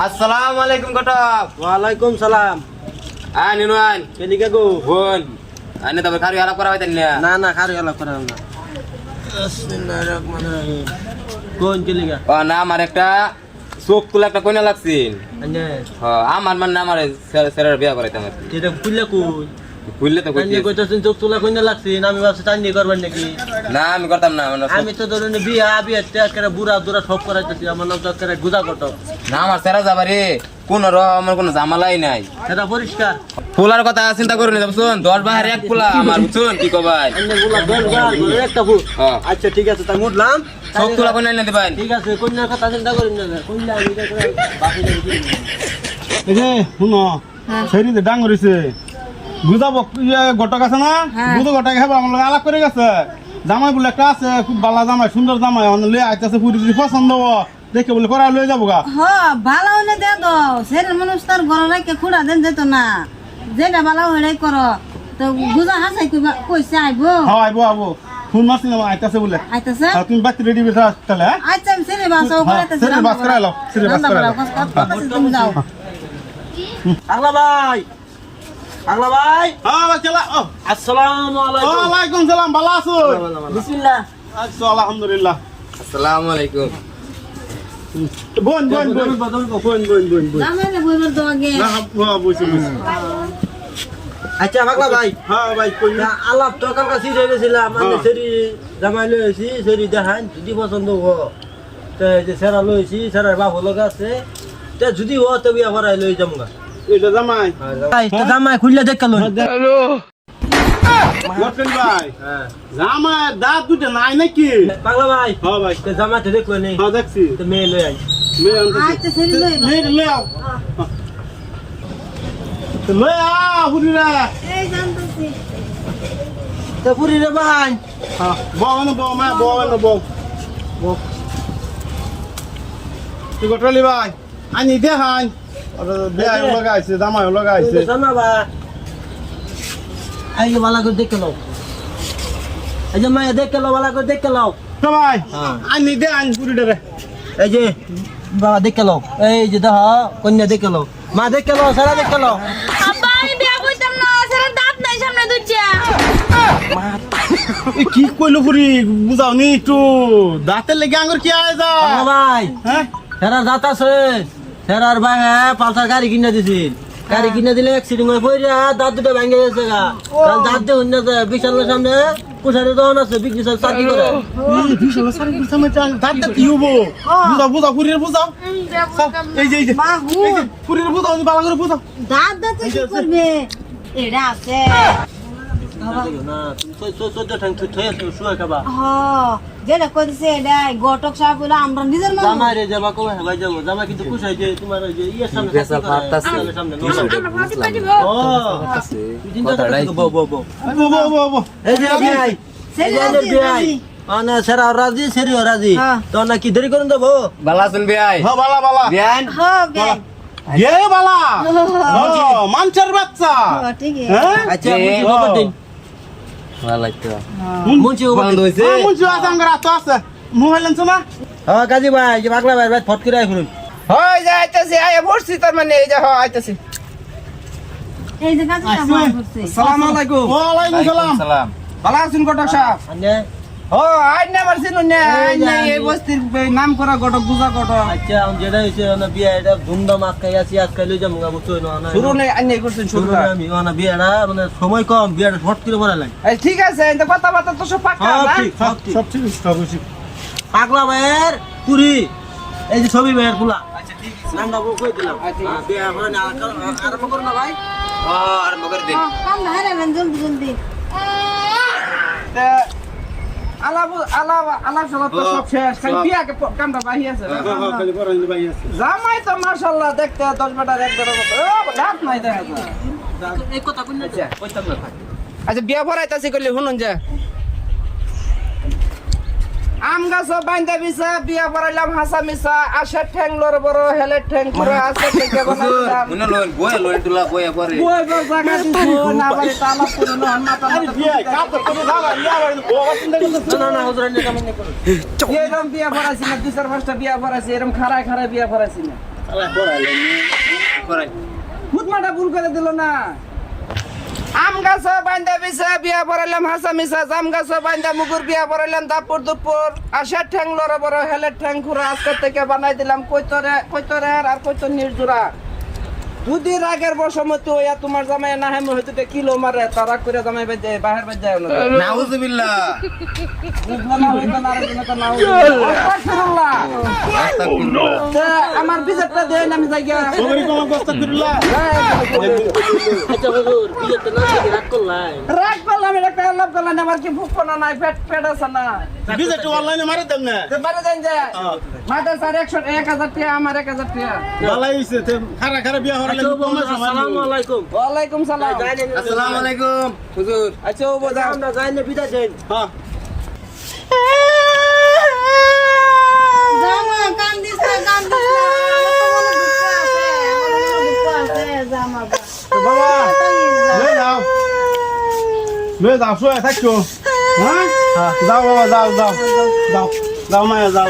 আসসালামু আলাইকুম কটক। ওয়ালাইকুম সালাম। নিনুয়ান কেলিকা গো বোন আনে তবে খারি আলাপ করা হইতেন না। না না খারি আলাপ করা না। বিসমিল্লাহির রহমানির রহিম। কোন কেলিকা? না আমার একটা চোখ তুলে একটা কইনা লাগছিল। আনে আমার মানে আমার স্যারের বিয়া করাইতাম আর কি। এটা কুল্লা কই? বুঝলে তো কান্দি কইতাছেন চোখ তোলা কইনা লাগছে না আমি ভাবছি চান্দি করবেন নাকি? না আমি করতাম না মানে আমি তো ধরুন বিয়া করে বুড়া দুরা সব করাইতেছি আমার নাম তো করে গুজা কত না আমার স্যারা যাবারে কোন আমার কোনো ঝামেলাই নাই। সেটা পরিষ্কার ফুলার কথা চিন্তা করুন বুঝুন 10 বাহার এক ফুলা আমার বুঝুন কি কবাই আন্নে গুলা দল গাল একটা ফুল। আচ্ছা ঠিক আছে তাই উঠলাম চোখ তুলা কইনা এনে দিবেন। ঠিক আছে কন্যার কথা চিন্তা করেন না কন্যা আমি এটা করে বাকি দেখি এই যে শুনো শরীরে ডাঙর হইছে বুঝাবো গটক আছে না বুঝো গটক খাবো আমার লগে আলাপ করে গেছে জামাই বলে একটা আছে খুব ভালো জামাই সুন্দর জামাই লয়ে আইতাছে পুরি যদি পছন্দ দেখে বলে করা লয়ে যাবো গা। ভালো হলে দে দো সেটা মানুষ তার ঘর রাখে খুঁড়া দেন যেত না যেটা ভালো হলে করো তো বুঝা হাসাই কইছে আইবো। হ্যাঁ আইবো আইবো ফোন মারছি না আইতাছে বলে আইতাছে তুমি বাকি রেডি বেটা তাহলে আচ্ছা আমি সেরে বাস করাইতেছি সেরে বাস করাইলো সেরে বাস করাইলো তুমি যাও আগলা ভাই আগলা ভাই হ্যাঁ ভাই চলা আসসালামু আলাইকুম। ওয়ালাইকুম সালাম ভালো আছো? বিসমিল্লাহ। আচ্ছা আলহামদুলিল্লাহ। আসসালামু আলাইকুম। বোন বোন বোন বোন বোন বোন বোন জামাইলে বইবার তো আগে না হ্যাঁ বুঝছি বুঝছি আচ্ছা আগলা ভাই হ্যাঁ ভাই কই আলাপ তো কালকা সিরে গেছিলাম মানে সেরি জামাই লইছি সেরি দেখান যদি পছন্দ হো তে যে সেরা লইছি সেরার বাপ লোক আছে তে যদি হো তো বিয়া করাই লই যামগা। এটা জামাই ভাই তো জামাই খুললে দেখালো হ্যালো লটন ভাই হ্যাঁ জামাই দাঁত দুটো নাই নাকি? পাগলা ভাই হ্যাঁ ভাই তো জামাই তো দেখলো নেই হ্যাঁ দেখছি তো মেয়ে লই আই মেয়ে আনতেছি আচ্ছা সেরে লই মেয়ে আও তো লয়ে আ হুরিরা এই জানতেছি তো পুরি রে ভাই হ্যাঁ বউ না বউ মা বউ না বউ বউ তুই গটলি ভাই আনি দে হান আর বিয়া লাগাইছে জামাই লাগাইছে জানা বা আই বালা করে দেখলো এই যে মায়া দেখলো বালা করে দেখলো সবাই আনি দে আন হুরিরা রে এই যে বাবা দেখলো এই যে দেখ কন্যা দেখলো মা দেখলো সারা দেখলো আব্বা আমি বিয়া কইতাম না সেরা দাঁত নাই সামনে দুইটা কি কইলো পুরি বুঝাও নি একটু দাঁতের লেগে আঙ্গুর কি আয় যা ভাই হ্যাঁ সেরা দাঁত আছে সেরার ভাই পালসার গাড়ি কিনে দিছিল গাড়ি কিনে দিলে অ্যাক্সিডেন্ট হয়ে পড়ে দাঁত দুটো ভেঙে গেছে গা কাল দাঁত দিয়ে হইনা যায় বিশালের সামনে কুসারে দোকান আছে বিজনেস চাকরি করে দাঁতটা কি হবো বুঝাও বুঝাও পুরির বুঝাও এই যে বাহু পুরির বুঝাও ভালো করে বুঝাও দাঁত দাঁত কি করবে এটা আছে না তুমি চোদ্দ ঠ্যাং শুয়ে খাবা হ যেটা কইছে এটা গটক সাহেব বলে আমরা নিজের মানুষ জামাই রে যাবা কবে ভাই যাবো জামাই কিন্তু কুসাই যে তোমার ওই যে ইয়ের সামনে বেসাল পারতাছে। সামনে ও আছে তুই চিন্তা করছিস বউ বউ বউ বো এই যে ভাই সেরি ভাই আনা সেরা রাজি সেরি রাজি তো না কি দেরি করুন দেবো ভালো আছেন ভাই? হ্যাঁ বালা বালা বিয়ান হ গে গে বালা মানচার বাচ্চা ঠিক আছে হ্যাঁ আচ্ছা মুছি খবর দিন ভালো লাগতো। মুছি খবর বন্ধ দিন হইছে। মুঞ্চু আছে আঙ্গার আতো আছে মোবাইল আনছো না হ্যাঁ কাজী ভাই যে পাগলা ভাই ভাই ফট করে আইফুন হয় যাইতাছে আয়া বসছি তার মানে এই যে হয় আইতাছে। এই যে কাছে সাবান করছে আসসালামু আলাইকুম। ওয়ালাইকুম সালাম সালাম। ভালো আছেন ঘটক সাহেব? আনে ও আইন না মারছেন না আইন না এই বস্তির নাম করা ঘটক বুঝা ঘটক। আচ্ছা আমি যেটা হইছে না বিয়া এটা ধুমধাম আজকাই আছি আজকাই লই যাবো গা বুঝছো না শুরু নেই আইন এই করছেন শুরু। আমি না বিয়াটা মানে সময় কম বিয়াটা ফট করে পড়া লাগে এই ঠিক আছে এই কথাবার্তা তো সব পাক্কা সব না? ঠিক সব ঠিক সব ঠিক সব ঠিক পাগলা ভাইয়ের পুরি এই যে ছবি ভাইয়ের ফুলা আচ্ছা ঠিক আছে নামটা কই দিলাম বিয়া করে না আরম্ভ করো না ভাই আরম্ভ করে দিন। কাম না হারাবেন জলদি জলদি তে আলাপ আলাপ আলাপ সালাপ তো সব শেষ খালি বিয়াকে কামটা বাহি আছে খালি পরাই ভাই আছে জামাই তো মাশাআল্লাহ দেখতে 10 বেটার এক ধরনের মতো ও দাঁত নাই দেখা যায়। এই কথা কই না কইতাম না ভাই আচ্ছা বিয়া ভরাইতাছি কইলে শুনুন যে আম গাছ বাইন্দা বিছা বিয়া ভরাইলাম হাসা মিছা আশা ঠ্যাং লর বড় হেলে ঠ্যাং পুরো আছে থেকে বানাইলাম মনে লন বয়ে লন তুলা বয়ে পরে। বই বই জায়গা দিছো না বাড়ি তালা পুরো না মাথা মাথা বিয়ে কাপ তো করে দাও ইয়া ভাই বাবা চিন্তা করতে না না হুজুর নে কাম নে করো এরকম বিয়া ভরাইছি না 2-4-5টা বিয়া ভরাইছি এরকম খাড়ায় খাড়ায় বিয়া ভরাইছি না ফুটমাটা ভুল করে দিল না আম গাছ বান্ধা বিছা বিয়া পড়াইলাম হাসা মিশা জাম গাছ বান্ধা মুগুর বিয়া পড়াইলাম দাপুর দুপুর আশার ঠ্যাং লড়া বড় হেলের ঠ্যাং খুরা আজকের থেকে বানাই দিলাম কইতরে আর কইতো নির্জুরা দুদিন আগের বসমতি হইয়া তোমার জামাই না হেম হইতে কিলো মারে তারা করে জামাই বাজে বাহির বাজে নাউজুবিল্লাহ আমার বিজেপটা দেন আমি যাই গিয়া সবারই কোনো কষ্ট করিলা আচ্ছা হুজুর বিয়েতে না থেকে রাগ করলাই রাগ করলাম এটা লাভ করলাম আমার কি ভুক না নাই পেট আছে না বিজেপি অনলাইনে মারে দেন না বারে দেন যে মাথা স্যার 1000 টাকা আমার 1000 টাকা ভালাই হইছে তে খারা খারা বিয়া হরালে আসসালামু আলাইকুম ওয়ালাইকুম সালাম আসসালামু আলাইকুম হুজুর আচ্ছা ও বোঝা আমরা যাই না বিদায় দেন হ্যাঁ জামা কান্দিস না আমার তো মনে দুঃখ আছে জামা বাবা লয়ে যাও শুয়ে থাকছো হ্যাঁ যাও বাবা যাও মায়া যাও